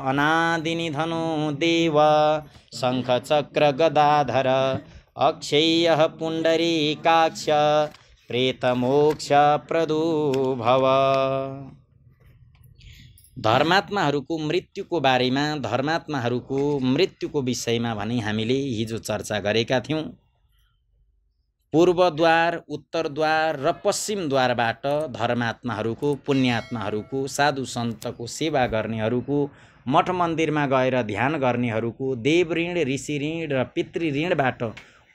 अनादिनिधनो देव शङ्ख चक्र गदाधर अक्षय्यः पुण्डरीकाक्ष प्रेतमोक्ष प्रदो भव। धर्मात्माहरूको मृत्युको बारेमा, धर्मात्माहरूको मृत्युको विषयमा भने हामीले हिजो चर्चा गरेका थियौँ। पूर्वद्वार, उत्तरद्वार र पश्चिमद्वारबाट धर्मात्माहरूको, पुण्यात्माहरूको, साधु सन्तको सेवा गर्नेहरूको, मठ मन्दिरमा गएर ध्यान गर्नेहरूको, देव ऋण, ऋषि ऋण र पितृ ऋणबाट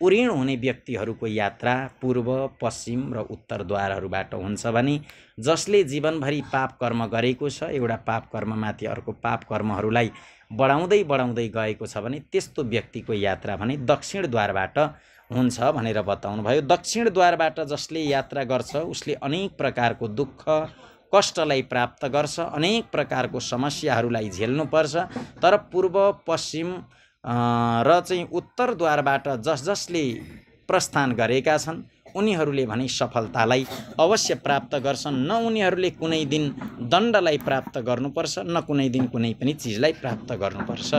उऋण हुने व्यक्तिहरूको यात्रा पूर्व, पश्चिम र उत्तरद्वारहरूबाट हुन्छ भने जसले जीवनभरि पाप कर्म गरेको छ, एउटा पाप कर्ममाथि अर्को पाप कर्महरूलाई बढाउँदै बढाउँदै गएको छ भने त्यस्तो व्यक्तिको यात्रा भने दक्षिणद्वारबाट हुन्छ भनेर बताउनु भयो। दक्षिणद्वारबाट जसले यात्रा गर्छ उसले अनेक प्रकारको दुःख कष्टलाई प्राप्त गर्छ, अनेक प्रकारको समस्याहरूलाई झेल्नुपर्छ। तर पूर्व, पश्चिम र चाहिँ उत्तरद्वारबाट जसले प्रस्थान गरेका छन् उनीहरूले भने सफलतालाई अवश्य प्राप्त गर्छन्। न उनीहरूले कुनै दिन दण्डलाई प्राप्त गर्नुपर्छ, न कुनै दिन कुनै पनि चिजलाई प्राप्त गर्नुपर्छ।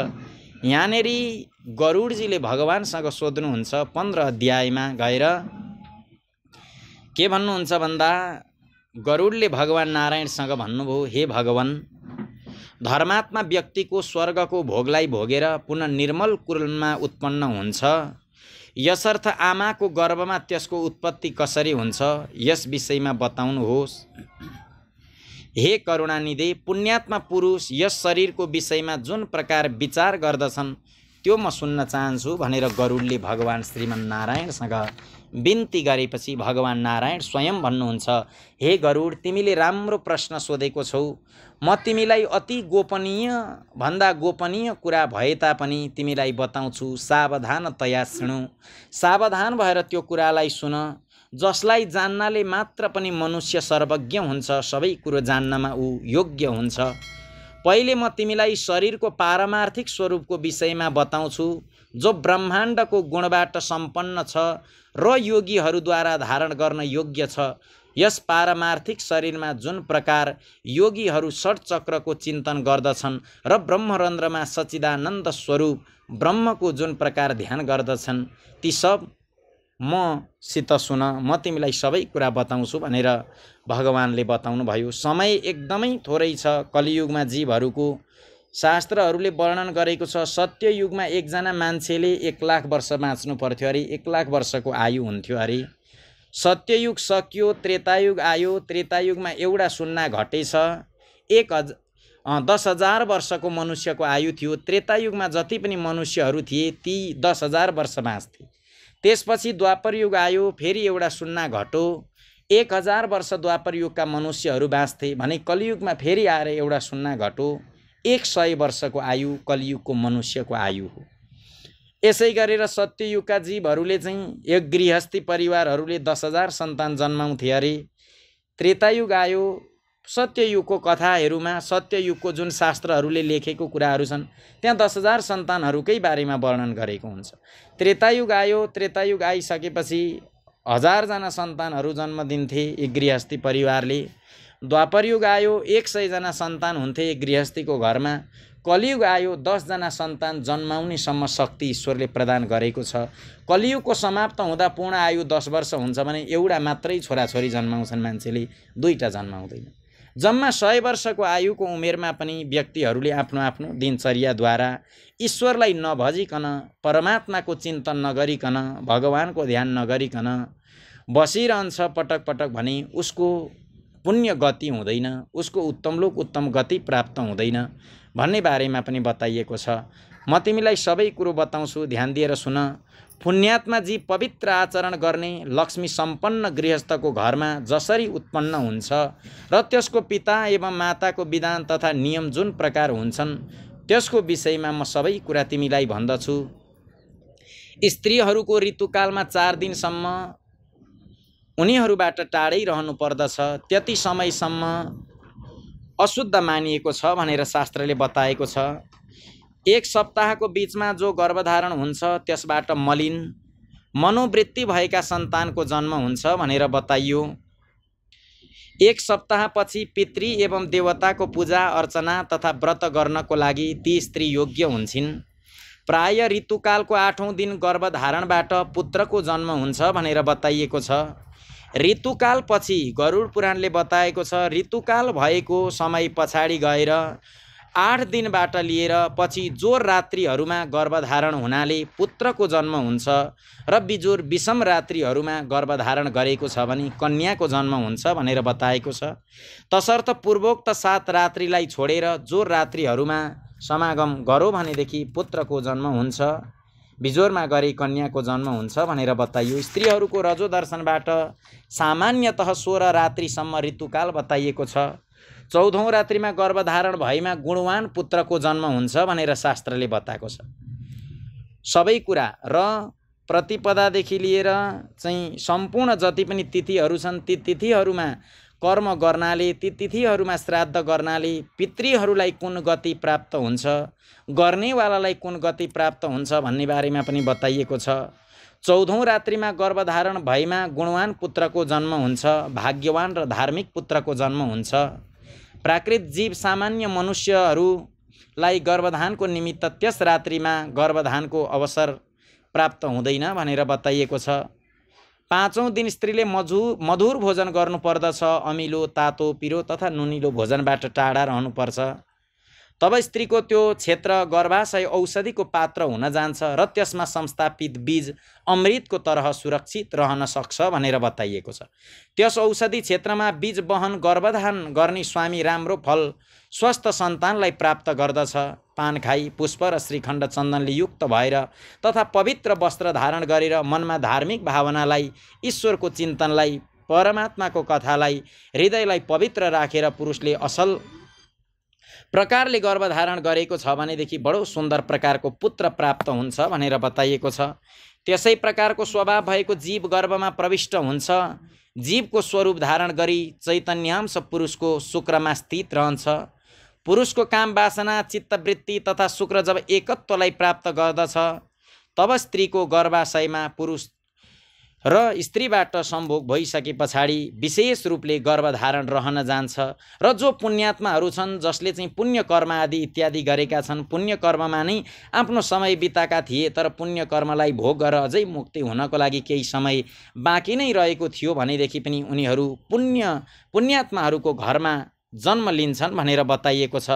यहाँनेरि गरुडजीले भगवानसँग सोध्नुहुन्छ 15 अध्यायमा गएर के भन्नुहुन्छ भन्दा गरुडले भगवान नारायणसँग भन्नुभयो, हे भगवान, धर्मात्मा व्यक्तिको स्वर्गको भोगलाई भोगेर पुनः निर्मल कुलमा उत्पन्न हुन्छ, यसर्थ आमाको गर्भमा त्यसको उत्पत्ति कसरी हुन्छ यस विषयमा बताउनुहोस्। हे करुणानिधि, पुण्यात्मा पुरुष यस शरीरको विषयमा जुन प्रकार विचार गर्दछन् त्यो म सुन्न चाहन्छु भनेर गरुडले भगवान श्रीमन नारायणसँग बिन्ती गरेपछि भगवान नारायण स्वयं भन्नुहुन्छ, हे गरुड, तिमीले राम्रो प्रश्न सोधेको छौ। म तिमीलाई अति गोपनीय भन्दा गोपनीय कुरा भए तापनि तिमीलाई बताउँछु, सावधानतया सुनु। सावधान भएर त्यो कुरालाई सुन। जसलाई जान्नाले मात्र पनि मनुष्य सर्वज्ञ हुन्छ, सबै कुरो जान्नमा ऊ योग्य हुन्छ। पहिले म तिमीलाई शरीरको पारमार्थिक स्वरूपको विषयमा बताउँछु, जो ब्रह्माण्डको गुणबाट सम्पन्न छ र योगीहरूद्वारा धारण गर्न योग्य छ। यस पारमार्थिक शरीरमा जुन प्रकार योगीहरू षट्चक्रको चिन्तन गर्दछन् र ब्रह्मरन्ध्रमा सच्चिदानन्द स्वरूप ब्रह्मको जुन प्रकार ध्यान गर्दछन् ती सब मसित सुन, म तिमीलाई सबै कुरा बताउँछु भनेर भगवानले बताउनु भयो। समय एकदमै थोरै छ कलियुगमा जीवहरूको। शास्त्रहरूले वर्णन गरेको छ सत्ययुगमा एकजना मान्छेले 1 लाख वर्ष बाँच्नु पर्थ्यो अरे, 1 लाख वर्षको आयु हुन्थ्यो अरे। सत्ययुग सकियो, त्रेतायुग आयो, त्रेतायुगमा एउटा सुन्ना घटेछ, 10,000 वर्षको मनुष्यको आयु थियो। त्रेतायुगमा जति पनि मनुष्यहरू थिए ती 10,000 वर्ष बाँच्थे। त्यसपछि द्वापर युग आयो, फेरि एउटा सुन्ना घट्यो, 1,000 वर्ष द्वापर युगका मनुष्यहरू बाँच्थे भने कलियुगमा फेरि आएर एउटा सुन्ना घट्यो, 100 वर्षको आयु कलियुगको मनुष्यको आयु हो। यसै गरेर सत्ययुगका जीवहरूले चाहिँ एक गृहस्थी परिवारहरूले 10,000 सन्तान जन्माउँथे अरे। त्रेतायुग आयो, सत्ययुगको कथाहरूमा सत्ययुगको जुन शास्त्रहरूले लेखेको कुराहरू छन् त्यहाँ 10,000 सन्तानहरूकै बारेमा वर्णन गरेको हुन्छ। त्रेतायुग आयो, त्रेतायुग आइसकेपछि 1000 जना सन्तानहरू जन्म दिन्थे एक गृहस्थी परिवारले। द्वापर युग आयो, 100 जना सन्तान हुन्थे एक गृहस्थीको घरमा। कलियुग आयो, 10 जना सन्तान जन्माउनेसम्म शक्ति ईश्वरले प्रदान गरेको छ। कलियुगको समाप्त हुँदा पूर्ण आयु 10 वर्ष हुन्छ भने एउटा मात्रै छोराछोरी जन्माउँछन् मान्छेले, 2टा जन्माउँदैन। जम्मा 100 वर्षको आयुको उमेरमा पनि व्यक्तिहरूले आफ्नो आफ्नो दिनचर्याद्वारा ईश्वरलाई नभजिकन, परमात्माको चिन्तन नगरिकन, भगवानको ध्यान नगरिकन बसिरहन्छ पटक पटक भने उसको पुण्य गति हुँदैन, उसको उत्तम लोक उत्तम गति प्राप्त हुँदैन भन्ने बारेमा पनि बताइएको छ। म तिमीलाई सबै कुरो बताउँछु, ध्यान दिएर सुन। पुण्यात्मा जीव पवित्र आचरण गर्ने लक्ष्मी सम्पन्न गृहस्थको घरमा जसरी उत्पन्न हुन्छ र त्यसको पिता एवं माताको विधान तथा नियम जुन प्रकार हुन्छन् त्यसको विषयमा म सबै कुरा तिमीलाई भन्दछु। स्त्रीहरूको ऋतुकालमा 4 दिनसम्म उनीहरूबाट टाढै रहनु पर्दछ, त्यति समयसम्म अशुद्ध मानिएको छ भनेर शास्त्रले बताएको छ। 1 सप्ताहको बीचमा जो गर्भधारण हुन्छ त्यसबाट मलिन मनोवृत्ति भएका सन्तानको जन्म हुन्छ भनेर बताइयो। 1 सप्ताहपछि पितृ एवं देवताको पूजा अर्चना तथा व्रत गर्नको लागि ती स्त्री योग्य हुन्छन्। प्राय ऋतुकालको 8औं दिन गर्भधारणबाट पुत्रको जन्म हुन्छ भनेर बताइएको छ। ऋतुकालपछि गरुड पुराणले बताएको छ, ऋतुकाल भएको समय पछाडि गएर 8 दिनबाट लिएर पछि जोर रात्रिहरूमा गर्भधारण हुनाले पुत्रको जन्म हुन्छ र बिजोर विषम रात्रिहरूमा गर्भधारण गरेको छ भने कन्याको जन्म हुन्छ भनेर बताएको छ। तसर्थ पूर्वोक्त 7 रात्रिलाई छोडेर जोर रात्रिहरूमा समागम गरो भनेदेखि पुत्रको जन्म हुन्छ, बिजोरमा गरी कन्याको जन्म हुन्छ भनेर बताइयो। स्त्रीहरूको रजो दर्शनबाट सामान्यतः 16 रात्रिसम्म ऋतुकाल बताइएको छ। 14औं रात्रिमा गर्भधारण भएमा गुणवान पुत्रको जन्म हुन्छ भनेर शास्त्रले बताएको छ। सबै कुरा र प्रतिपदादेखि लिएर चाहिँ सम्पूर्ण जति पनि तिथिहरू छन् ती तिथिहरूमा कर्म गर्नाले, ती तिथिहरूमा श्राद्ध गर्नाले पितृहरूलाई कुन गति प्राप्त हुन्छ, गर्नेवालालाई कुन गति प्राप्त हुन्छ भन्ने बारेमा पनि बताइएको छ। 14औं रात्रिमा गर्भधारण भएमा गुणवान पुत्रको जन्म हुन्छ, भाग्यवान र धार्मिक पुत्रको जन्म हुन्छ। प्राकृत जीव सामान्य मनुष्यहरूलाई गर्भधानको निमित्त त्यस रात्रिमा गर्भधानको अवसर प्राप्त हुँदैन भनेर बताइएको छ। 5औं दिन स्त्रीले मधुर भोजन गर्नुपर्दछ। अमिलो, तातो, पिरो तथा नुनिलो भोजनबाट टाढा रहनुपर्छ। तब स्त्रीको त्यो क्षेत्र गर्भाशय औषधिको पात्र हुन जान्छ र त्यसमा संस्थापित बीज अमृतको तरह सुरक्षित रहन सक्छ भनेर बताइएको छ। त्यस औषधि क्षेत्रमा बीज वहन गर्भधान गर्ने स्वामी राम्रो फल स्वस्थ सन्तानलाई प्राप्त गर्दछ। पान खाई पुष्प र श्रीखण्ड चन्दनले युक्त भएर तथा पवित्र वस्त्र धारण गरेर मनमा धार्मिक भावनालाई, ईश्वरको चिन्तनलाई, परमात्माको कथालाई, हृदयलाई पवित्र राखेर पुरुषले असल प्रकारले गर्भधारण गरेको छ भनेदेखि बडो सुन्दर प्रकारको पुत्र प्राप्त हुन्छ भनेर बताइएको छ। त्यसै प्रकारको स्वभाव भएको जीव गर्भमा प्रविष्ट हुन्छ। जीवको स्वरूप धारण गरी चैतन्यांश पुरुषको शुक्रमा स्थित रहन्छ। पुरुषको काम वासना, चित्तवृत्ति तथा शुक्र जब एकत्वलाई प्राप्त गर्दछ तब स्त्रीको गर्भाशयमा पुरुष र स्त्रीबाट सम्भोग भइसके पछाडि विशेष रूपले गर्भधारण रहन जान्छ र जो पुण्यात्माहरू छन् जसले चाहिँ पुण्य कर्म आदि इत्यादि गरेका छन्, पुण्य कर्ममा नै आफ्नो समय बिताएका थिए तर पुण्य कर्मलाई भोग गरेर अझै मुक्ति हुनको लागि केही समय बाँकी नै रहेको थियो भनेदेखि पनि उनीहरू पुण्यात्माहरूको घरमा जन्म लिन्छन् भनेर बताइएको छ।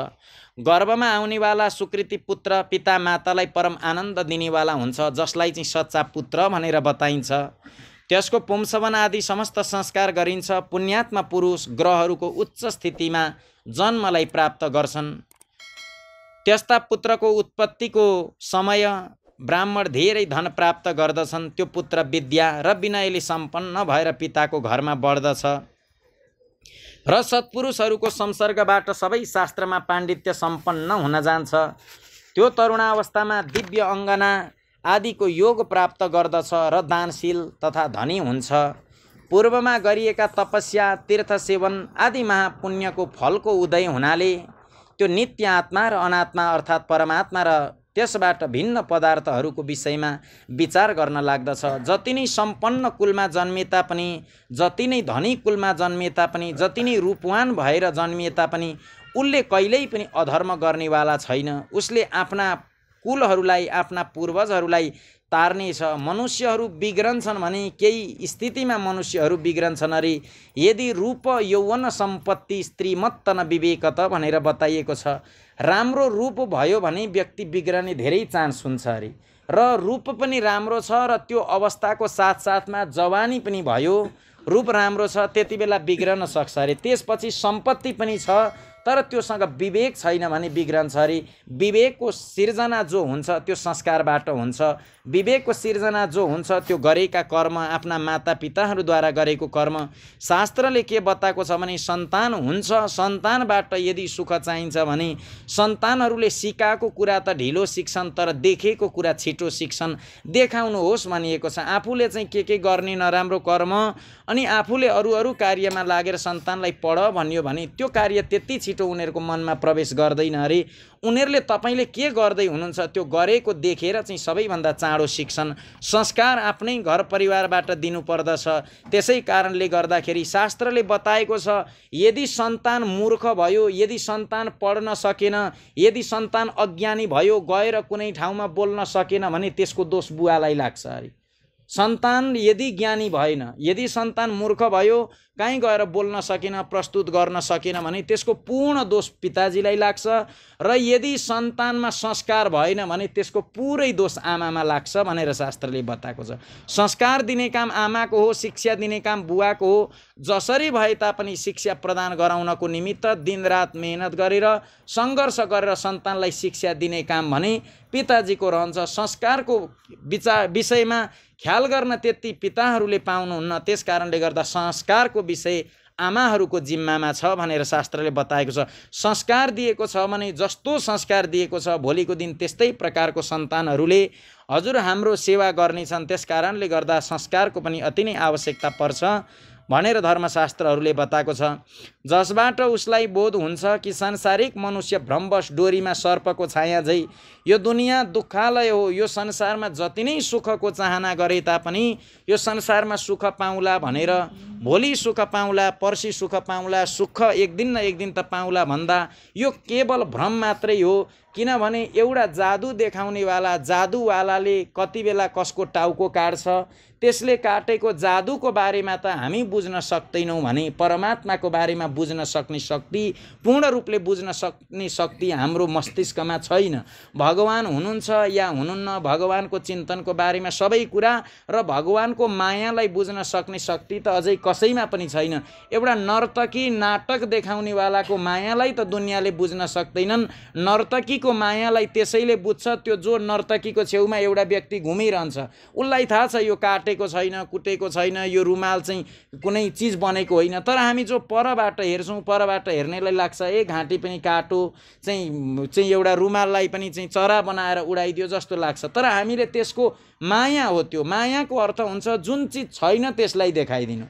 गर्भमा आउनेवाला सुकृति पुत्र पिता मातालाई परम आनन्द दिनेवाला हुन्छ, जसलाई चाहिँ सच्चा पुत्र भनेर बताइन्छ। त्यसको पुंसवन आदि समस्त संस्कार गरिन्छ। पुण्यात्मा पुरुष ग्रहहरूको उच्च स्थितिमा जन्मलाई प्राप्त गर्छन्। त्यस्ता पुत्रको उत्पत्तिको समय ब्राह्मण धेरै धन प्राप्त गर्दछन्। त्यो पुत्र विद्या र विनयले सम्पन्न भएर पिताको घरमा बढ्दछ र सत्पुरुषहरूको संसर्गबाट सबै शास्त्रमा पाण्डित्य सम्पन्न हुन जान्छ। त्यो तरुणावस्थामा दिव्य अङ्गना आदिको योग प्राप्त गर्दछ र दानशील तथा धनी हुन्छ। पूर्वमा गरिएका तपस्या, तीर्थ सेवन आदि महापुण्यको फलको उदय हुनाले त्यो नित्य आत्मा र अनात्मा अर्थात् परमात्मा र त्यसबाट भिन्न पदार्थहरूको विषयमा विचार गर्न लाग्दछ। जति नै सम्पन्न कुलमा जन्मिए तापनि, जति नै धनी कुलमा जन्मिए तापनि, जति नै रूपवान भएर जन्मिए तापनि उसले कहिल्यै पनि अधर्म गर्नेवाला छैन। उसले आफ्ना कुलहरूलाई, आफ्ना पूर्वजहरूलाई तार्नेछ। मनुष्यहरू बिग्रन्छन् भने केही स्थितिमा मनुष्यहरू बिग्रन्छन् अरे यदि रूप यौवन सम्पत्ति स्त्रीमत्त न विवेकत भनेर बताइएको छ। राम्रो रूप भयो भने व्यक्ति बिग्रने धेरै चान्स हुन्छ अरे र रूप पनि राम्रो छ र त्यो अवस्थाको साथसाथमा जवानी पनि भयो, रूप राम्रो छ, त्यति बेला बिग्रन सक्छ अरे। त्यसपछि सम्पत्ति पनि छ तर त्योसँग विवेक छैन भने बिग्रन्छ अरे। विवेकको सिर्जना जो हुन्छ त्यो संस्कारबाट हुन्छ। विवेकको सिर्जना जो हुन्छ त्यो गरेका कर्म, आफ्ना मातापिताहरूद्वारा गरेको कर्म। शास्त्रले के बताएको छ भने सन्तान हुन्छ, सन्तानबाट यदि सुख चाहिन्छ भने सन्तानहरूले सिकाएको कुरा त ढिलो सिक्छन् तर देखेको कुरा छिटो सिक्छन्। देखाउनुहोस् भनिएको छ। आफूले चाहिँ के गर्ने नराम्रो कर्म अनि आफूले अरू कार्यमा लागेर सन्तानलाई पढ भन्यो भने त्यो कार्य त्यति छिटो उनीहरूको मनमा प्रवेश गर्दैन अरे। उनीहरूले तपाईले के गर्दै हुनुहुन्छ त्यो गरेको देखेर चाहिँ सबैभन्दा चाँडो चाँडो सिक्छन्। संस्कार आफ्नै घर परिवारबाट दिनुपर्दछ। त्यसै कारणले गर्दाखेरि शास्त्रले बताएको छ, यदि सन्तान मूर्ख भयो, यदि सन्तान पढ्न सकेन, यदि सन्तान अज्ञानी भयो, गएर कुनै ठाउँमा बोल्न सकेन भने त्यसको दोष बुवालाई लाग्छ अरे। सन्तान यदि ज्ञानी भएन, यदि सन्तान मूर्ख भयो, कहीँ गएर बोल्न सकेन, प्रस्तुत गर्न सकेन भने त्यसको पूर्ण दोष पिताजीलाई लाग्छ। र यदि सन्तानमा संस्कार भएन भने त्यसको पुरै दोष आमामा लाग्छ भनेर शास्त्रले बताएको छ। संस्कार दिने काम आमाको हो, शिक्षा दिने काम बुवाको हो। जसरी भए तापनि शिक्षा प्रदान गराउनको निमित्त दिनरात मेहनत गरेर सङ्घर्ष गरेर सन्तानलाई शिक्षा दिने काम भने पिताजीको रहन्छ। संस्कारको विषयमा ख्याल गर्न त्यति पिताहरूले पाउनुहुन्न। त्यस कारणले गर्दा संस्कारको विषय आमाहरूको जिम्मामा छ भनेर शास्त्रले बताएको छ। संस्कार दिएको छ भने जस्तो संस्कार दिएको छ भोलिको दिन त्यस्तै प्रकारको सन्तानहरूले हजुर हाम्रो सेवा गर्नेछन्। त्यस कारणले गर्दा संस्कारको पनि अति नै आवश्यकता पर्छ भनेर धर्मशास्त्रहरूले बताएको छ। जसबाट उसलाई बोध हुन्छ कि सांसारिक मनुष्य भ्रमवश डोरीमा सर्पको छाया झै यो दुनियाँ दुःखालय हो। यो संसारमा जति नै सुखको चाहना गरे तापनि यो संसारमा सुख पाउँला भनेर भोलि सुख पाउँला, पर्सि सुख पाउँला, सुख एक दिन न एक दिन त पाउँला भन्दा यो केवल भ्रम मात्रै हो। किनभने एउटा जादु देखाउनेवाला जादुवालाले कति बेला कसको टाउको काट्छ, त्यसले काटेको जादुको बारेमा त हामी बुझ्न सक्दैनौँ भने परमात्माको बारेमा बुझ्न सक्ने शक्ति, पूर्ण रूपले बुझ्न सक्ने शक्ति हाम्रो मस्तिष्कमा छैन। भगवान हुनुहुन्छ या हुनुहुन्न, भगवानको चिन्तनको बारेमा सबै कुरा र भगवानको मायालाई बुझ्न सक्ने शक्ति त अझै कसैमा पनि छैन। एउटा नर्तकी नाटक देखाउनेवालाको मायालाई त दुनियाँले बुझ्न सक्दैनन्। नर्तकीको मायालाई त्यसैले बुझ्छ त्यो जो नर्तकीको छेउमा एउटा व्यक्ति घुमिरहन्छ, उसलाई थाहा छ यो काटेको छैन, कुटेको छैन, यो रुमाल चाहिँ कुनै चिज बनेको होइन। तर हामी जो परबाट हेर्छौँ, परबाट हेर्नेलाई लाग्छ ए घाँटी पनि काटो चाहिँ एउटा रुमाललाई पनि चाहिँ चरा बनाएर उडाइदियो जस्तो लाग्छ। तर हामीले त्यसको माया हो, त्यो मायाको अर्थ हुन्छ जुन चिज छैन त्यसलाई देखाइदिनु,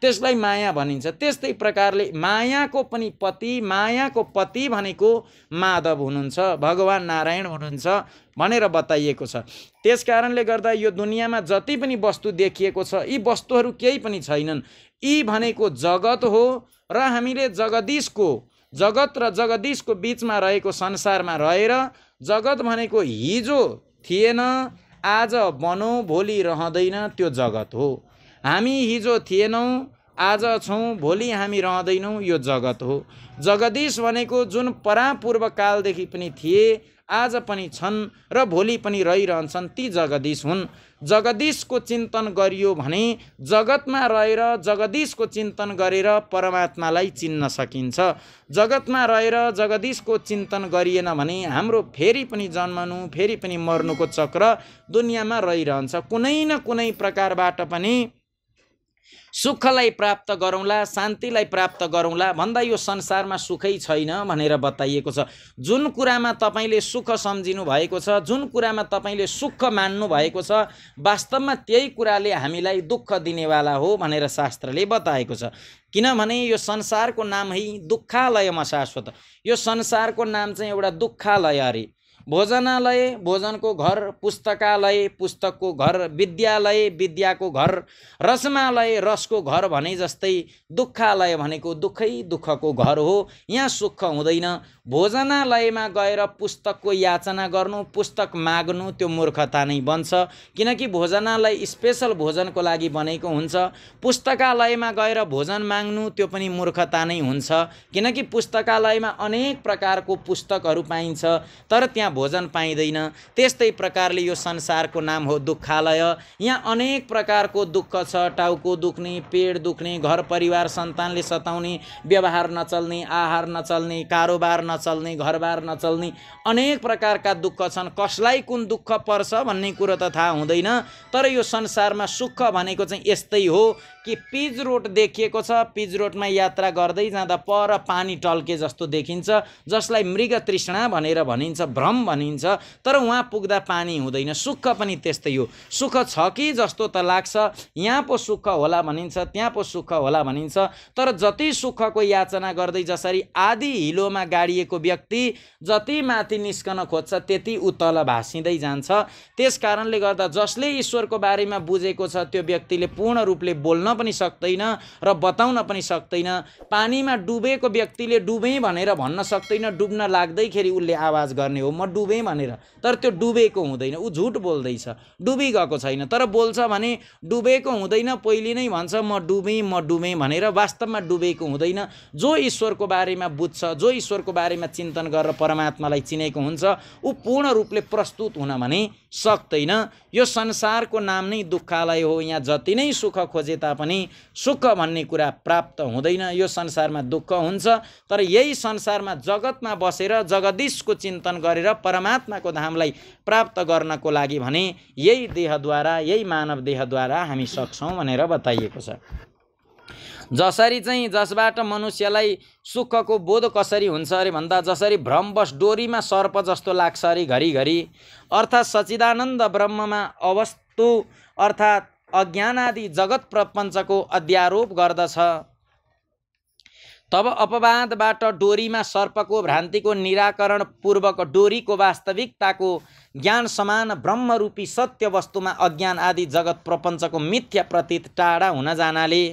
त्यसलाई माया भनिन्छ। त्यस्तै प्रकारले मायाको पनि पति, मायाको पति भनेको माधव हुनुहुन्छ, भगवान नारायण हुनुहुन्छ भनेर बताइएको छ। त्यस कारणले गर्दा यो दुनियाँमा जति पनि वस्तु देखिएको छ यी वस्तुहरू केही पनि छैनन्। यी भनेको जगत हो र हामीले जगत र जगदीशको बिचमा रहेको संसारमा रहेर जगत भनेको हिजो थिएन, आज बनो भोलि रहँदैन, त्यो जगत हो। हामी हिजो थिएनौँ, आज छौँ, भोलि हामी रहँदैनौँ, यो जगत हो। जगदीश भनेको जुन परापूर्व कालदेखि पनि थिए, आज पनि छन् र भोलि पनि रहिरहन्छन्, ती जगदीश हुन्। जगदीशको चिन्तन गरियो भने जगतमा रहेर जगदीशको चिन्तन गरेर परमात्मालाई चिन्न सकिन्छ। जगतमा रहेर जगदीशको चिन्तन गरिएन भने हाम्रो फेरि पनि जन्मनु, फेरि पनि मर्नुको चक्र दुनियाँमा रहिरहन्छ। कुनै न कुनै प्रकारबाट पनि सुखलाई प्राप्त गरौँला, शान्तिलाई प्राप्त गरौँला भन्दा यो संसारमा सुखै छैन भनेर बताइएको छ। जुन कुरामा तपाईँले सुख सम्झिनु भएको छ, जुन कुरामा तपाईँले सुख मान्नु भएको छ, वास्तवमा त्यही कुराले हामीलाई दुःख दिनेवाला हो भनेर शास्त्रले बताएको छ। किनभने यो संसारको नाम है दुःखालयमा शाश्वत। यो संसारको नाम चाहिँ एउटा दुःखालय अरे। भोजनालय भोजनको घर, पुस्तकालय पुस्तकको घर, विद्यालय विद्याको घर, रसमालय रसको घर भने जस्तै दुःखालय भनेको दुःखै दुःखको घर हो। यहाँ सुख हुँदैन। भोजनालयमा गएर पुस्तकको याचना गर्नु, पुस्तक माग्नु त्यो मूर्खता नै बन्छ। किनकि भोजनालय स्पेशल भोजनको लागि बनेको हुन्छ। पुस्तकालयमा गएर भोजन माग्नु त्यो पनि मूर्खता नै हुन्छ। किनकि पुस्तकालयमा अनेक प्रकारको पुस्तकहरू पाइन्छ तर त्यहाँ भोजन पाइँदैन। त्यस्तै प्रकारले यो संसारको नाम हो दुःखालय। यहाँ अनेक प्रकारको दुःख छ। टाउको दुख्ने, पेट दुख्ने, घर परिवार सन्तानले सताउने, व्यवहार नचल्ने, आहार नचल्ने, कारोबार नचल्ने, घरबार नचल्ने अनेक प्रकारका दुःख छन्। कसलाई कुन दुःख पर्छ भन्ने कुरो त थाहा हुँदैन। तर यो संसारमा सुख भनेको चाहिँ यस्तै हो कि पिच रोड देखिएको छ, पिच रोडमा यात्रा गर्दै जाँदा पर पानी टल्के जस्तो देखिन्छ, जसलाई मृग तृष्णा भनेर भनिन्छ, भ्रम सुखम भनिन्छ, तर उहाँ पुग्दा पानी हुँदैन। सुख पनि त्यस्तै हो, सुख छ कि जस्तो त लाग्छ, यहाँ पो सुख होला भनिन्छ, त्यहाँ पो सुख होला भनिन्छ, तर जति सुखको याचना गर्दै जसरी आधी हिलोमा गाडिएको व्यक्ति जति माथि निस्कन खोज्छ त्यति उतल भासिँदै जान्छ। त्यस कारणले गर्दा जसले ईश्वरको बारेमा बुझेको छ त्यो व्यक्तिले पूर्ण रूपले बोल्न पनि सक्दैन र बताउन पनि सक्दैन। पानीमा डुबेको व्यक्तिले डुबेँ भनेर भन्न सक्दैन, डुब्न लाग्दैखेरि उसले आवाज गर्ने हो म डुबेँ भनेर, तर त्यो डुबेको हुँदैन, ऊ झुट बोल्दैछ, डुबिगएको छैन। तर बोल्छ भने डुबेको हुँदैन, पहिले नै भन्छ म डुबेँ भनेर, वास्तवमा डुबेको हुँदैन। जो ईश्वरको बारेमा बुझ्छ, जो ईश्वरको बारेमा चिन्तन गरेर परमात्मालाई चिनेको हुन्छ, ऊ पूर्ण रूपले प्रस्तुत हुन भने सक्दैन। यो संसारको नाम नै दुःखालय हो, यहाँ जति नै सुख खोजे तापनि सुख भन्ने कुरा प्राप्त हुँदैन। यो संसारमा दुःख हुन्छ, तर यही संसारमा जगतमा बसेर जगदीशको चिन्तन गरेर परमात्माको धामलाई प्राप्त गर्नको लागि भने यही देहद्वारा, यही मानव देहद्वारा हामी सक्छौँ भनेर बताइएको छ। जसरी चाहिँ जसबाट मनुष्यलाई सुखको बोध कसरी हुन्छ अरे भन्दा जसरी भ्रमवश डोरीमा सर्प जस्तो लाग्छ अरे घरिघरि, अर्थात् सच्चिदानन्द ब्रह्ममा अवस्थु अर्थात् अज्ञान आदि जगत प्रपञ्चको अध्यारोप गर्दछ, तब अपवादबाट डोरीमा सर्पको भ्रान्तिको निराकरण पूर्वक डोरीको वास्तविकताको ज्ञान समान ब्रह्मरूपी सत्य वस्तुमा अज्ञान आदि जगत प्रपञ्चको मिथ्या प्रतीत टाढा हुन जानाले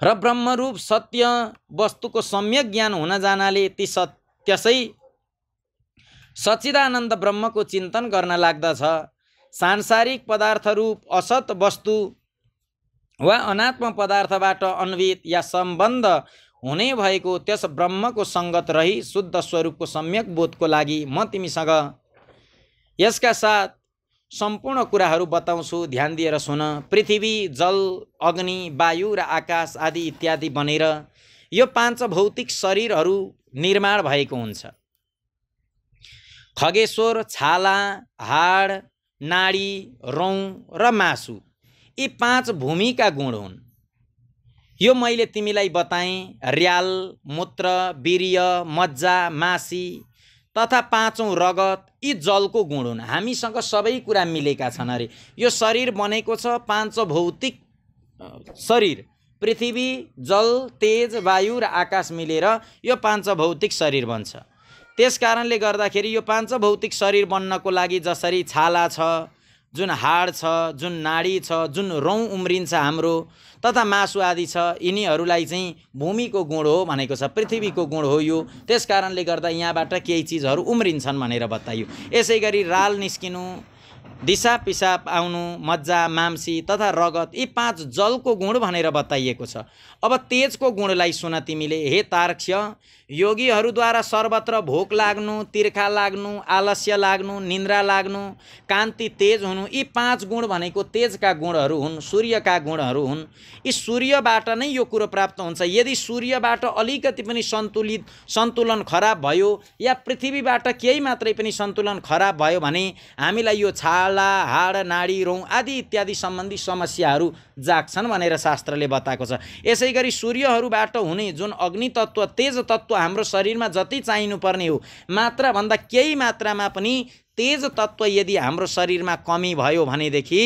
र ब्रह्मरूप सत्य वस्तुको सम्यक ज्ञान हुन जानाले त्यसै सच्चिदानन्द ब्रह्मको चिन्तन गर्न लाग्दछ। सांसारिक पदार्थ रूप असत वस्तु वा अनात्म पदार्थबाट अन्वित या सम्बन्ध हुने भएको त्यस ब्रह्मको सङ्गत रही शुद्ध स्वरूपको सम्यक बोधको लागि म तिमीसँग यसका साथ सम्पूर्ण कुराहरू बताउँछु, ध्यान दिएर सुन। पृथ्वी, जल, अग्नि, वायु र आकाश आदि इत्यादि बनेर यो पाँच भौतिक शरीरहरू निर्माण भएको हुन्छ। खगेश्वर छाला, हाड, नाडी, रौँ र मासु यी पाँच भूमिका गुण हुन्। यो मैले तिमीलाई बताएँ। र्याल, मूत्र, वीर्य, मज्जा, मासी तथा पाँचौं रगत यी जलको गुण हुन्। हामीसँग सबै कुरा मिलेका छन् अरे। यो शरीर बनेको छ पाँच भौतिक शरीर, पृथ्वी, जल, तेज, वायु र आकाश मिलेर यो पाँच भौतिक शरीर बन्छ। त्यस कारणले गर्दाखेरि यो पाँच भौतिक शरीर बन्नको लागि जसरी छाला छ, जुन हाड छ, जुन नाडी छ, जुन रौँ उम्रिन्छ हाम्रो, तथा मासु आदि छ, यिनीहरूलाई चाहिँ भूमिको गुण हो भनेको छ, पृथ्वीको गुण हो यो। त्यस कारणले गर्दा यहाँबाट केही चिजहरू उम्रिन्छन् भनेर बताइयो। यसै गरी राल निस्किनु, दिशा पिसाब आउनु, मज्जा, मांसी तथा रगत यी पाँच जलको गुण भनेर बताइएको छ। अब तेजको गुणलाई सुन तिमीले। हे तार्क्ष्य, योगीहरूद्वारा सर्वत्र भोक लाग्नु, तिर्खा लाग्नु, आलस्य लाग्नु, निन्द्रा लाग्नु, कान्ति तेज हुनु यी पाँच गुण भनेको तेजका गुणहरू हुन्, सूर्यका गुणहरू हुन्। यी सूर्यबाट नै यो कुरो प्राप्त हुन्छ। यदि सूर्यबाट अलिकति पनि सन्तुलन खराब भयो या पृथ्वीबाट केही मात्रै पनि सन्तुलन खराब भयो भने हामीलाई यो छाला, हाड, नाडी, रौँ आदि इत्यादि सम्बन्धी समस्याहरू जाग्छन् भनेर शास्त्रले बताएको छ। यसै गरी सूर्यहरूबाट हुने जुन अग्नि तत्त्व, तेज तत्त्व हाम्रो शरीरमा जति चाहिनुपर्ने हो मात्राभन्दा केही मात्रामा पनि तेज तत्त्व यदि हाम्रो शरीरमा कमी भयो भनेदेखि,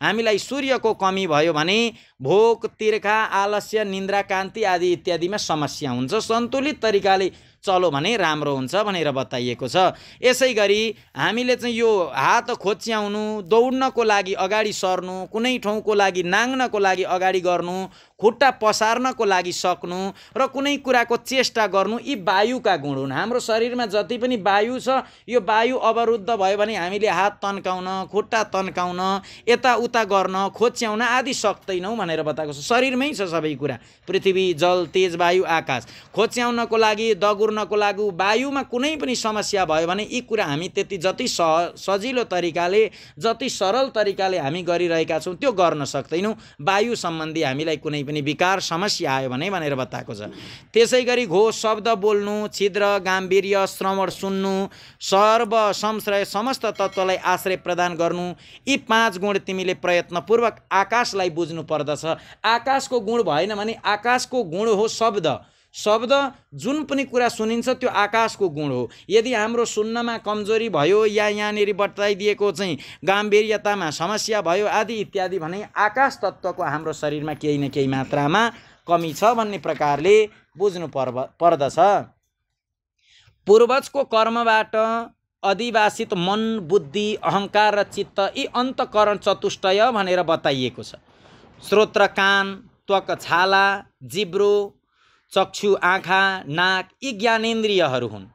हामीलाई सूर्यको कमी भयो भने भोक, तिर्खा, आलस्य, निन्द्रा, कान्ति आदि इत्यादिमा समस्या हुन्छ। सन्तुलित तरिकाले चलो भने राम्रो हुन्छ भनेर बताइएको छ। यसै गरी हामीले चाहिँ यो हात खोच्याउनु, दौड्नको लागि अगाडि सर्नु, कुनै ठाउँको लागि नाङ्नको लागि अगाडि गर्नु, खुट्टा पसार्नको लागि सक्नु र कुनै कुराको चेष्टा गर्नु यी वायुका गुण हुन्। हाम्रो शरीरमा जति पनि वायु छ यो वायु अवरुद्ध भयो भने हामीले हात तन्काउन, खुट्टा तन्काउन, यताउता गर्न, खोच्याउन आदि सक्दैनौँ भनेर बताएको छ। शरीरमै छ सबै कुरा, पृथ्वी, जल, तेज, वायु, आकाश। खोच्याउनको लागि, दगुर्नको लागि वायुमा कुनै पनि समस्या भयो भने यी कुरा हामी जति सजिलो तरिकाले, जति सरल तरिकाले हामी गरिरहेका छौँ त्यो गर्न सक्दैनौँ। वायु सम्बन्धी हामीलाई कुनै पनि विकार समस्या आयो भने भनेर बताएको छ। त्यसै गरी घोष शब्द बोल्नु, छिद्र, गाम्भीर्य, श्रवण सुन्नु, सर्व संश्रय समस्त तत्त्वलाई आश्रय प्रदान गर्नु यी पाँच गुण तिमीले प्रयत्नपूर्वक आकाशलाई बुझ्नु पर्दछ। आकाशको गुण भएन भने, आकाशको गुण हो शब्द, शब्द जुन पनि कुरा सुनिन्छ त्यो आकाशको गुण हो। यदि हाम्रो सुन्नमा कमजोरी भयो या यहाँनिर बताइदिएको चाहिँ गाम्भीर्यतामा समस्या भयो आदि इत्यादि भने आकाश तत्त्वको हाम्रो शरीरमा केही न केही मात्रामा कमी छ भन्ने प्रकारले बुझ्नु पर्दछ। पूर्वजको कर्मबाट अधिवासित मन, बुद्धि, अहङ्कार र चित्त यी अन्तःकरण चतुष्टय भनेर बताइएको छ। श्रोत्र कान, त्वक छाला, जिब्रो, चक्षु आँखा, नाक यी ज्ञानेन्द्रियहरू हुन्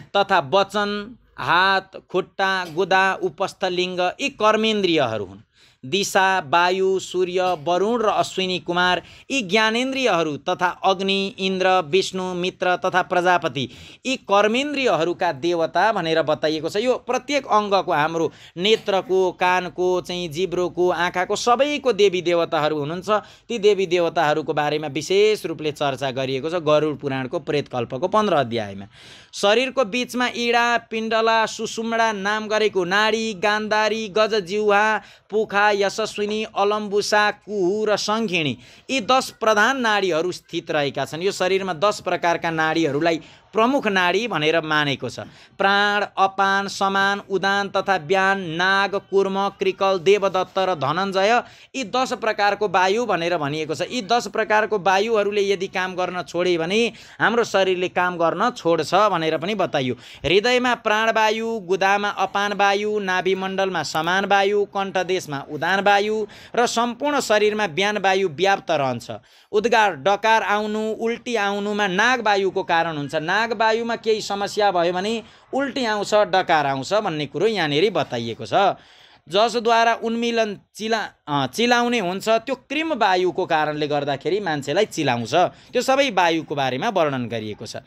तथा वचन, हात, खुट्टा, गुदा, उपस्थ लिङ्ग यी कर्मेन्द्रियहरू हुन्। दिशा, वायु, सूर्य, वरुण र अश्विनी कुमार यी ज्ञानेन्द्रियहरू तथा अग्नि, इन्द्र, विष्णु, मित्र तथा प्रजापति यी कर्मेन्द्रियहरूका देवता भनेर बताइएको छ। यो प्रत्येक अङ्गको हाम्रो नेत्रको, कानको, चाहिँ जिब्रोको, आँखाको सबैको देवी देवताहरू हुनुहुन्छ। ती देवी देवताहरूको बारेमा विशेष रूपले चर्चा गरिएको छ गरुड पुराणको प्रेतकल्पको 15 अध्यायमा। शरीरको बीचमा इडा, पिण्डला, सुषुम्ना नाम गरेको नाडी, गान्धारी, गजजिह्वा, पुखा, यशस्विनी, अलम्बुसा, कुहु र सङ्खिणी यी 10 प्रधान नाडीहरू स्थित रहेका छन्। यो शरीरमा 10 प्रकारका नाडीहरूलाई प्रमुख नाडी भनेर मानेको छ। प्राण, अपान, समान, उदान तथा व्यान, नाग, कुर्म, कृकल, देवदत्त र धनञ्जय यी 10 प्रकारको वायु भनेर भनिएको छ। यी 10 प्रकारको वायुहरूले यदि काम गर्न छोडे भने हाम्रो शरीरले काम गर्न छोड्छ भनेर पनि बताइयो। हृदयमा प्राणवायु, गुदामा अपान वायु, नाभिमण्डलमा समान वायु, कण्ठदेशमा उदान वायु र सम्पूर्ण शरीरमा व्यान वायु व्याप्त रहन्छ। उद्गार, डकार आउनु, उल्टी आउनुमा नाग वायुको कारण हुन्छ। नाग वायुमा केही समस्या भयो भने उल्टी आउँछ, डकार आउँछ भन्ने कुरो यहाँनिर बताइएको छ। जसद्वारा उन्मिलन चिलाउने हुन्छ त्यो कृम वायुको कारणले गर्दाखेरि मान्छेलाई चिलाउँछ। त्यो सबै वायुको बारेमा वर्णन गरिएको छ।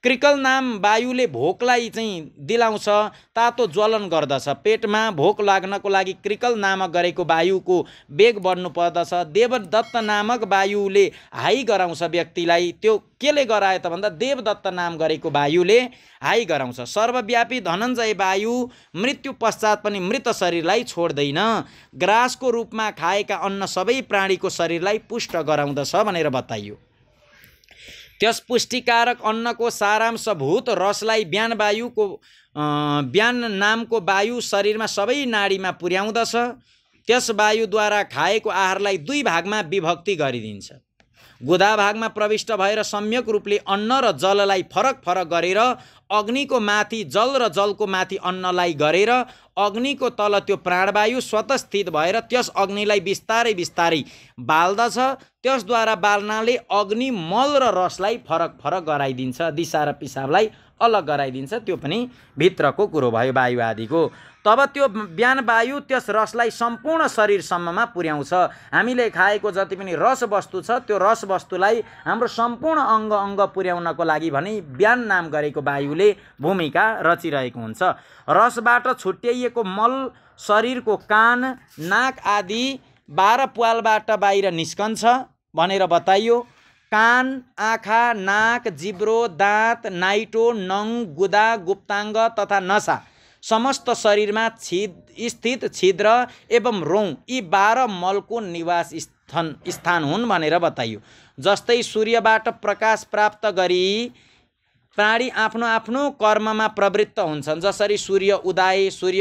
कृकल नाम वायुले भोकलाई चाहिँ दिलाउँछ, तातो ज्वलन गर्दछ। पेटमा भोक लाग्नको लागि कृकल नामक गरेको वायुको वेग बढ्नु पर्दछ। देवदत्त नामक वायुले हाई गराउँछ व्यक्तिलाई। त्यो केले गरायो त भन्दा देवदत्त नाम गरेको वायुले हाई गराउँछ। सर्वव्यापी धनञ्जय वायु मृत्यु पश्चात पनि मृत शरीरलाई छोड्दैन। ग्रासको रूपमा खाएका अन्न सबै प्राणीको शरीरलाई पुष्ट गराउँदछ भनेर बताइयो। त्यस पुष्टिकारक अन्नको सारांशभूत रसलाई व्यान नामको वायु शरीरमा सबै नाडीमा पुर्याउँदछ। त्यस वायुद्वारा खाएको आहारलाई 2 भागमा विभक्ति गरिदिन्छ। गुदा भागमा प्रविष्ट भएर सम्यक रूपले अन्न र जललाई फरक फरक गरेर अग्निको माथि जल र जलको माथि अन्नलाई गरेर अग्निको तल त्यो प्राणवायु स्वतः स्थित भएर त्यस अग्निलाई बिस्तारै बिस्तारै बाल्दछ। त्यसद्वारा बाल्नाले अग्नि मल र रसलाई फरक फरक गराइदिन्छ, दिशा र पिसाबलाई अलग गराइदिन्छ। त्यो पनि भित्रको कुरो भयो वायु आदिको। तब त्यो व्यान वायु त्यस रसलाई सम्पूर्ण शरीरसम्ममा पुर्याउँछ। हामीले खाएको जति पनि रस वस्तु छ त्यो रस वस्तुलाई हाम्रो सम्पूर्ण अङ्ग अङ्ग पुर्याउनको लागि भने व्यान नाम गरेको वायुले भूमिका रचिरहेको हुन्छ। रसबाट छुट्याइएको मल शरीरको कान, नाक आदि 12 प्वालबाट बाहिर निस्कन्छ भनेर बताइयो। कान, आँखा, नाक, जिब्रो, दाँत, नाइटो, नङ, गुदा, गुप्ताङ्ग तथा नसा समस्त शरीरमा स्थित छिद्र एवं रौँ यी 12 मलको निवास स्थान हुन् भनेर बताइयो। जस्तै सूर्यबाट प्रकाश प्राप्त गरी प्राणी आफ्नो आफ्नो कर्ममा प्रवृत्त हुन्छन्। जसरी सूर्य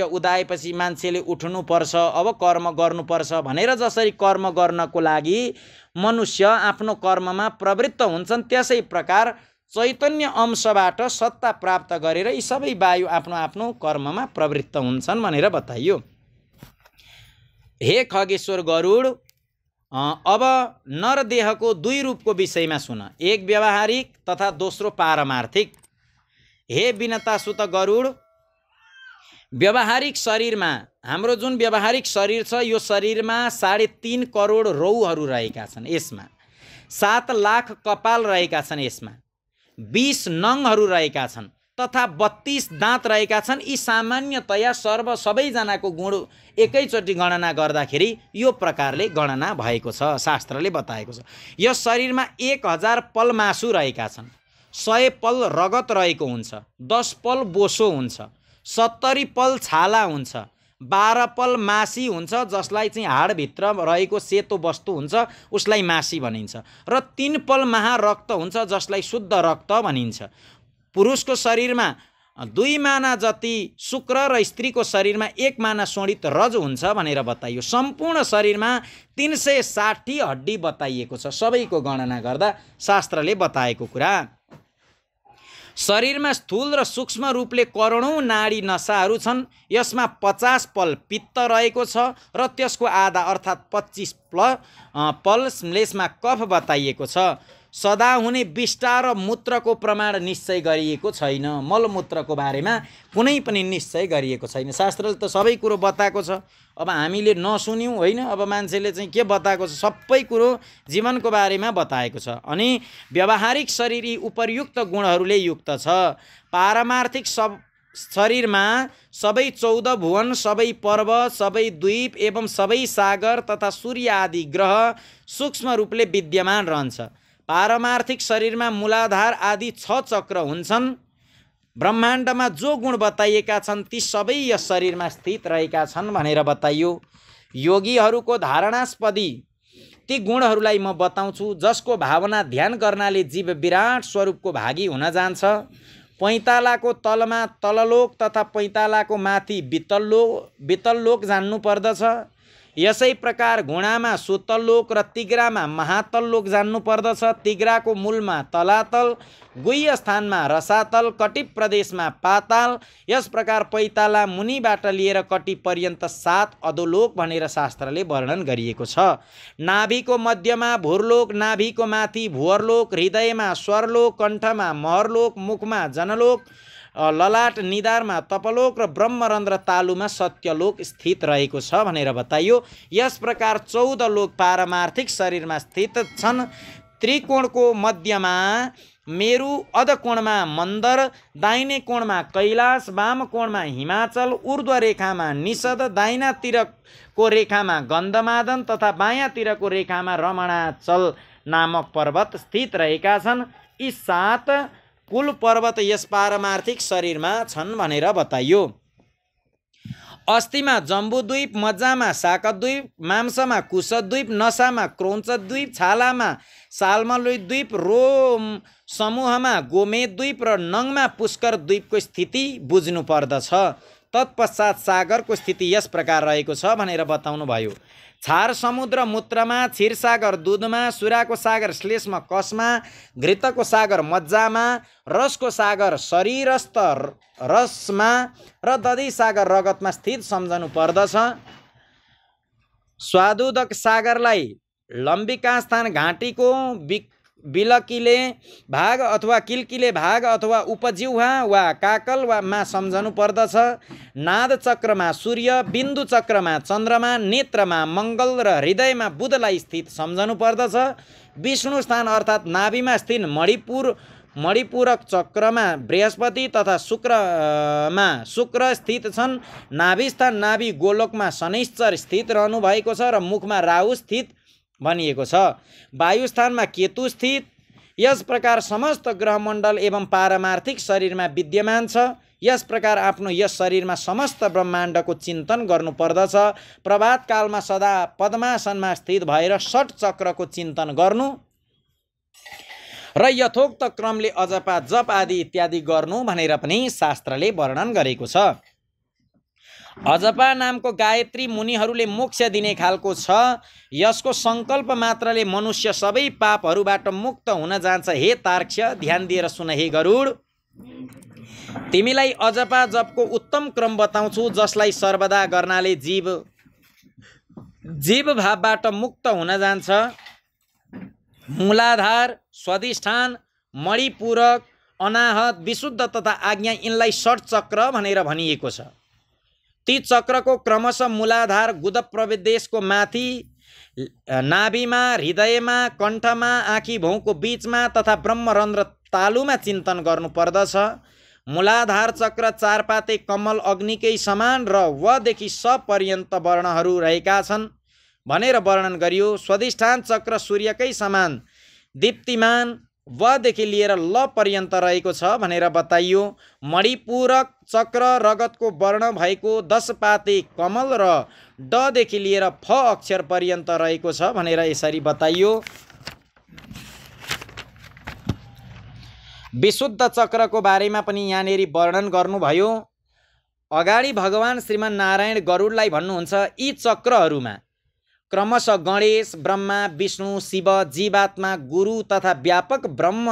उदाएपछि मान्छेले उठ्नुपर्छ, अब कर्म गर्नुपर्छ भनेर जसरी कर्म गर्नको लागि मनुष्य आफ्नो कर्ममा प्रवृत्त हुन्छन्, त्यसै प्रकार चैतन्य अंशबाट सत्ता प्राप्त गरेर यी सबै वायु आफ्नो आफ्नो कर्ममा प्रवृत्त हुन्छन् भनेर बताइयो। हे खगेश्वर गरुड, अब नरदेहको 2 रूपको विषयमा सुन, एक व्यावहारिक तथा दोस्रो पारमार्थिक। हे विनतासुत गरुड, व्यावहारिक शरीरमा हाम्रो जुन व्यावहारिक शरीर छ यो शरीरमा 3.5 करोड रौहरू रहेका छन्। यसमा 7 लाख कपाल रहेका छन्। यसमा 20 नङहरू रहेका छन् तथा 32 दाँत रहेका छन्। यी सामान्यतया सबैजनाको गुण एकैचोटि गणना गर्दाखेरि यो प्रकारले गणना भएको छ, शास्त्रले बताएको छ। यस शरीरमा 1000 पल मासु रहेका छन्, 100 पल रगत रहेको हुन्छ, 10 पल बोसो हुन्छ, 70 पल छाला हुन्छ, 12 पल मासी हुन्छ, जसलाई चाहिँ हाडभित्र रहेको सेतो वस्तु हुन्छ उसलाई मासी भनिन्छ, र 3 पल महारक्त हुन्छ जसलाई शुद्ध रक्त भनिन्छ। पुरुषको शरीरमा 2 माना जति शुक्र र स्त्रीको शरीरमा 1 माना शोणित रज हुन्छ भनेर बताइयो। सम्पूर्ण शरीरमा 360 हड्डी बताइएको छ, सबैको गणना गर्दा शास्त्रले बताएको कुरा। शरीरमा स्थूल र सूक्ष्म रूपले करोडौँ नाडी नसाहरू छन्। यसमा 50 पल पित्त रहेको छ र त्यसको आधा अर्थात् 25 पल श्लेषमा कफ बताइएको छ। सदा हुने विष्टा र मूत्रको प्रमाण निश्चय गरिएको छैन। मलमूत्रको बारेमा कुनै पनि निश्चय गरिएको छैन। शास्त्रले त सबै कुरो बताएको छ, अब हामीले नसुन्यौँ होइन। अब मान्छेले चाहिँ के बताएको छ, सबै कुरो जीवनको बारेमा बताएको छ। अनि व्यावहारिक शरीर यी उपर्युक्त गुणहरूले युक्त छ। पारमार्थिक शरीरमा सबै 14 भुवन, सबै पर्वत, सबै द्वीप एवं सबै सागर तथा सूर्य आदि ग्रह सूक्ष्म रूपले विद्यमान रहन्छ। पारमार्थिक शरीरमा मूलाधार आदि 6 चक्र हुन्छन्। ब्रह्माण्डमा जो गुण बताइएका छन् ती सबै यस शरीरमा स्थित रहेका छन् भनेर बताइयो। योगीहरूको धारणास्पदी ती गुणहरूलाई म बताउँछु, जसको भावना ध्यान गर्नाले जीव विराट स्वरूपको भागी हुन जान्छ। 5 तालाको तलमा तललोक तथा 5 तालाको माथि वितल्लोक जान्नु पर्दछ। यसै प्रकार घुँडामा सुतल्लोक र तिग्रामा महातल्लोक जान्नु पर्दछ। तिग्राको मूलमा तलातल, गुह्य स्थानमा रसातल, कटिप प्रदेशमा पाताल। यस प्रकार पैताला मुनिबाट लिएर कटि पर्यन्त 7 अधोलोक भनेर शास्त्रले वर्णन गरिएको छ। नाभिको मध्यमा भूर्लोक, नाभिको माथि भुवरलोक, हृदयमा स्वरलोक, कण्ठमा महरलोक, मुखमा जनलोक, ललाट निधारमा तपलोक र ब्रह्मरन्ध्र तालुमा सत्यलोक स्थित रहेको छ भनेर बताइयो। यस प्रकार 14 लोक पारमार्थिक शरीरमा स्थित छन्। त्रिकोणको मध्यमा मेरु, अधकोणमा मन्दर, दाहिने कोणमा कैलाश, वाम कोणमा हिमाचल, ऊर्ध्व रेखामा निषद, दाहिनातिरको रेखामा गन्धमादन तथा बायाँतिरको रेखामा रमणाचल नामक पर्वत स्थित रहेका छन्। यी 7 कुल पर्वत यस पारमार्थिक शरीरमा छन् भनेर बताइयो। अस्थिमा जम्बुद्वीप, मज्जामा शाकद्वीप, मांसमा कुशद्वीप, नसामा क्रौञ्चद्वीप, छालामा साल्मलोद्वीप, रोम समूहमा गोमेद्वीप र नङमा पुष्कर द्वीपको स्थिति बुझ्नु पर्दछ। तत्पश्चात सागरको स्थिति यस प्रकार रहेको छ भनेर बताउनु भयो। छार समुद्र मूत्रमा, क्षीरसागर दूधमा, सुराको सागर श्लेषमा कसमा, घृतको सागर मज्जामा, रसको सागर शरीरस्थ रसमा र दधी सागर रगतमा स्थित सम्झनु पर्दछ। स्वादुदक सागरलाई लम्बिका स्थान घाँटीको बिलकिले भाग अथवा किल्किले भाग अथवा उपजिह्वा वा काकल मा सम्झनु पर्दछ। नाद चक्रमा सूर्य, बिन्दु चक्रमा चन्द्रमा, नेत्रमा मङ्गल र हृदयमा बुधलाई स्थित सम्झनु पर्दछ। विष्णु स्थान अर्थात् नाभिमा स्थित मणिपूरक चक्रमा बृहस्पति तथा शुक्रमा शुक्र स्थित छन्। नाभि स्थान नाभि गोलोकमा शनैश्चर स्थित रहनु भएको छ र मुखमा राहु स्थित भनिएको छ। वायुस्थानमा केतु स्थित। यस प्रकार समस्त ग्रहमण्डल एवं पारमार्थिक शरीरमा विद्यमान छ। यस प्रकार आफ्नो यस शरीरमा समस्त ब्रह्माण्डको चिन्तन गर्नु पर्दछ। प्रभात कालमा सदा पद्मासनमा स्थित भएर 6 चक्रको चिन्तन गर्नु र यथोक्त क्रमले अजपा जप आदि इत्यादि गर्नु भनेर पनि शास्त्रले वर्णन गरेको छ। अजपा नामको गायत्री मुनिहरूले मोक्ष दिने खालको छ। यसको सङ्कल्प मात्रले मनुष्य सबै पापहरूबाट मुक्त हुन जान्छ। हे तार्क्ष, ध्यान दिएर सुन हे गरुड। तिमीलाई अजपा जपको उत्तम क्रम बताउँछु, जसलाई सर्वदा गर्नाले जीव भावबाट मुक्त हुन जान्छ। मूलाधार, स्वाधिष्ठान, मणिपूरक, अनाहत, विशुद्ध तथा आज्ञा, यिनलाई 6 चक्र भनेर भनिएको छ। ती चक्रको क्रमशः मूलाधार गुद प्रदेशको माथि, नाभिमा, हृदयमा, कण्ठमा, आँखी भौँको बीचमा तथा ब्रह्मरन्ध्र तालुमा चिन्तन गर्नु पर्दछ। मूलाधार चक्र 4 पाते कमल अग्निकै समान र वदेखि स पर्यन्त वर्णहरू रहेका छन् भनेर वर्णन गरियो। स्वाधिष्ठान चक्र सूर्यकै समान दीप्तिमान वदेखि लिएर ल पर्यन्त रहेको छ भनेर बताइयो। मणिपूरक चक्र रगतको वर्ण भएको 10 पाते कमल र डदेखि लिएर फ अक्षर पर्यन्त रहेको छ भनेर यसरी बताइयो। विशुद्ध चक्रको बारेमा पनि यहाँनेरि वर्णन गर्नुभयो। अगाडि भगवान श्रीमान नारायण गरुडलाई भन्नुहुन्छ, यी चक्रहरूमा क्रमशः गणेश, ब्रह्मा, विष्णु, शिव, जीवात्मा, गुरु तथा व्यापक ब्रह्म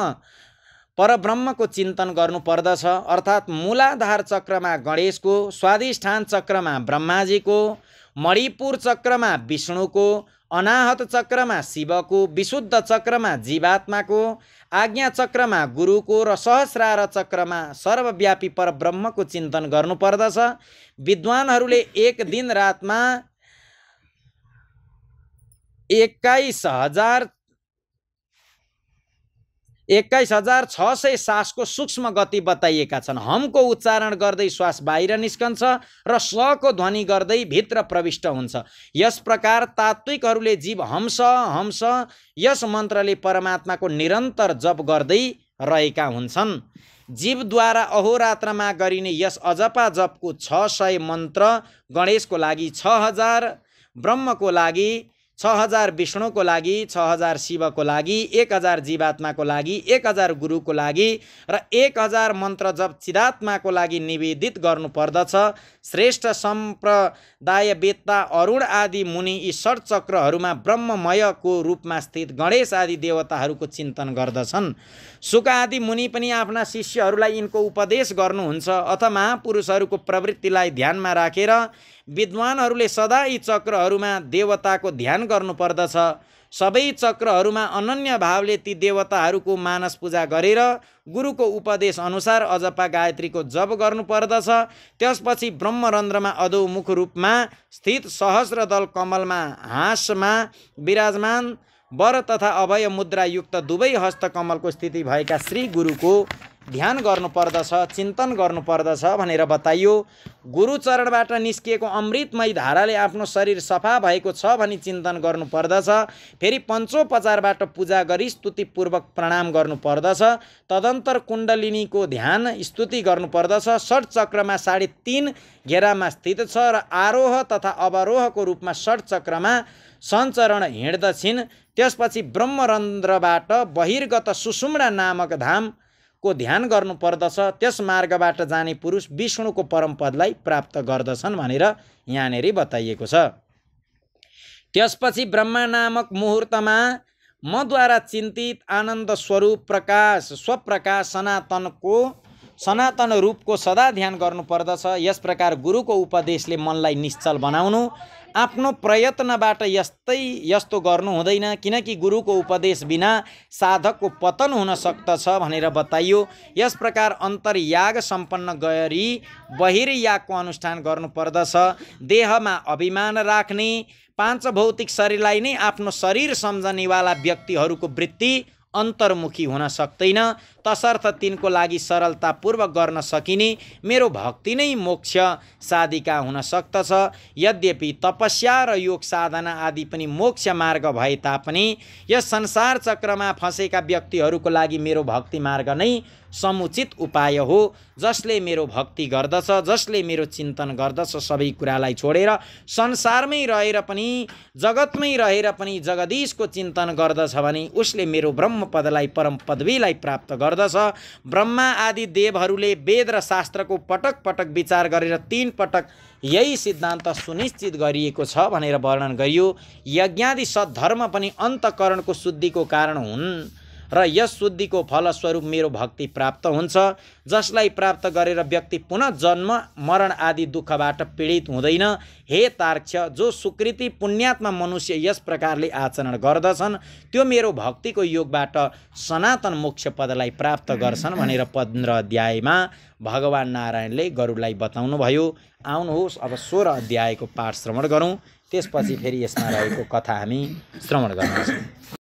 परब्रह्मको चिन्तन गर्नुपर्दछ। अर्थात् मूलाधार चक्रमा गणेशको, स्वाधिष्ठान चक्रमा ब्रह्माजीको, मणिपुर चक्रमा विष्णुको, अनाहत चक्रमा शिवको, विशुद्ध चक्रमा जीवात्माको, आज्ञा चक्रमा गुरुको र सहस्रार चक्रमा सर्वव्यापी परब्रह्मको चिन्तन गर्नुपर्दछ। विद्वानहरूले एक दिन रातमा 21,600 सासको सूक्ष्म गति बताइएका छन्। हमको उच्चारण गर्दै श्वास बाहिर निस्कन्छ र सको ध्वनि गर्दै भित्र प्रविष्ट हुन्छ। यस प्रकार तात्विकहरूले जीव हंस हंस यस मन्त्रले परमात्माको निरन्तर जप गर्दै रहेका हुन्छन्। जीवद्वारा अहोरात्रमा गरिने यस अजपा जपको 600 मन्त्र गणेशको लागि 6000, ब्रह्मको लागि 6000, विष्णुको लागि 6000, शिवको लागि 1000, जीवात्माको लागि 1000, गुरुको लागि र 1000 मन्त्र जप चिदात्माको लागि निवेदित गर्नुपर्दछ। श्रेष्ठ सम्प्रदायवेत्ता अरुण आदि मुनि यी षट चक्रहरूमा ब्रह्ममयको रूपमा स्थित गणेश आदि देवताहरूको चिन्तन गर्दछन्। शुक आदि मुनि पनि आफ्ना शिष्यहरूलाई यिनको उपदेश गर्नुहुन्छ। अथ महापुरुषहरूको प्रवृत्तिलाई ध्यानमा राखेर विद्वानहरूले सदा यी चक्रहरूमा देवताको ध्यान गर्नुपर्दछ। सबै चक्रहरूमा अनन्य भावले ती देवताहरूको मानस पूजा गरेर गुरुको उपदेश अनुसार अजपा गायत्रीको जप गर्नुपर्दछ। त्यसपछि ब्रह्मरन्ध्रमा अधोमुख रूपमा स्थित सहस्रदल कमलमा हाँसमा विराजमान वर तथा अभय मुद्रा युक्त दुवै हस्तकमलको स्थिति भएका श्री गुरुको ध्यान गर्नुपर्दछ, चिन्तन गर्नुपर्दछ भनेर बताइयो। गुरुचरणबाट निस्किएको अमृतमय धाराले आफ्नो शरीर सफा भएको छ भनी चिन्तन गर्नुपर्दछ। फेरि पञ्चोपचारबाट पूजा गरी स्तुतिपूर्वक प्रणाम गर्नुपर्दछ। तदन्तर कुण्डलिनीको ध्यान स्तुति गर्नुपर्दछ। षट चक्रमा 3.5 घेरामा स्थित छ र आरोह तथा अवरोहको रूपमा षट चक्रमा सञ्चरण हिँड्दछिन्। त्यसपछि ब्रह्मरन्ध्रबाट बहिर्गत सुषुम्ना नामक धाम को ध्यान गर्नुपर्दछ। त्यस मार्गबाट जाने पुरुष विष्णुको परम पदलाई प्राप्त गर्दछन् भनेर यहाँनेरि बताइएको छ। त्यसपछि ब्रह्मा नामक मुहुर्तमा मद्वारा चिन्तित आनन्द स्वरूप प्रकाश स्वप्रकाश सनातन रूपको सदा ध्यान गर्नुपर्दछ। यस प्रकार गुरुको उपदेशले मनलाई निश्चल बनाउनु, आफ्नो प्रयत्नबाट यस्तो गर्नु हुँदैन, किनकि गुरुको उपदेश बिना साधकको पतन हुन सक्दछ भनेर बताइयो। यस प्रकार अन्तर्याग सम्पन्न गरी बहिर्यागको अनुष्ठान गर्नुपर्दछ। देहमा अभिमान राख्ने, 5 भौतिक शरीरलाई नै आफ्नो शरीर सम्झनेवाला व्यक्तिहरूको वृत्ति अन्तर्मुखी हुन सक्दैन। तसर्थ तिनको लागि सरलतापूर्वक गर्न सकिने मेरो भक्ति नै मोक्ष साधिका हुन सक्दछ। यद्यपि तपस्या र योग साधना आदि पनि मोक्ष मार्ग भए तापनि यस संसार चक्रमा फँसेका व्यक्तिहरूको लागि मेरो भक्ति मार्ग नै समुचित उपाय हो। जसले मेरो भक्ति गर्दछ, जसले मेरो चिन्तन गर्दछ, सबै कुरालाई छोडेर संसारमै रहेर पनि जगतमै रहेर पनि जगदीशको चिन्तन गर्दछ भने उसले मेरो ब्रह्म पदलाई परम पदवीलाई प्राप्त गर्दछ। ब्रह्मा आदि देवहरूले वेद र शास्त्रको पटक पटक विचार गरेर 3 पटक यही सिद्धान्त सुनिश्चित गरिएको छ भनेर वर्णन गरियो। यज्ञादि सद्धर्म पनि अन्तःकरणको शुद्धिको कारण हुन् र यस शुद्धिको फलस्वरूप मेरो भक्ति प्राप्त हुन्छ। जसलाई प्राप्त गरेर व्यक्ति पुनः जन्म मरण आदि दुःखबाट पीडित हुँदैन। हे तार्क्ष, जो सुकृति पुण्यात्मा मनुष्य यस प्रकारले आचरण गर्दछन् त्यो मेरो भक्तिको योगबाट सनातन मोक्ष पदलाई प्राप्त गर्छन् भनेर 15 अध्यायमा भगवान नारायणले गरुडलाई बताउनु भयो। आउनुहोस् अब 16 अध्यायको पाठ श्रवण गरौँ। त्यसपछि फेरि यसमा रहेको कथा हामी श्रवण गर्नेछौँ।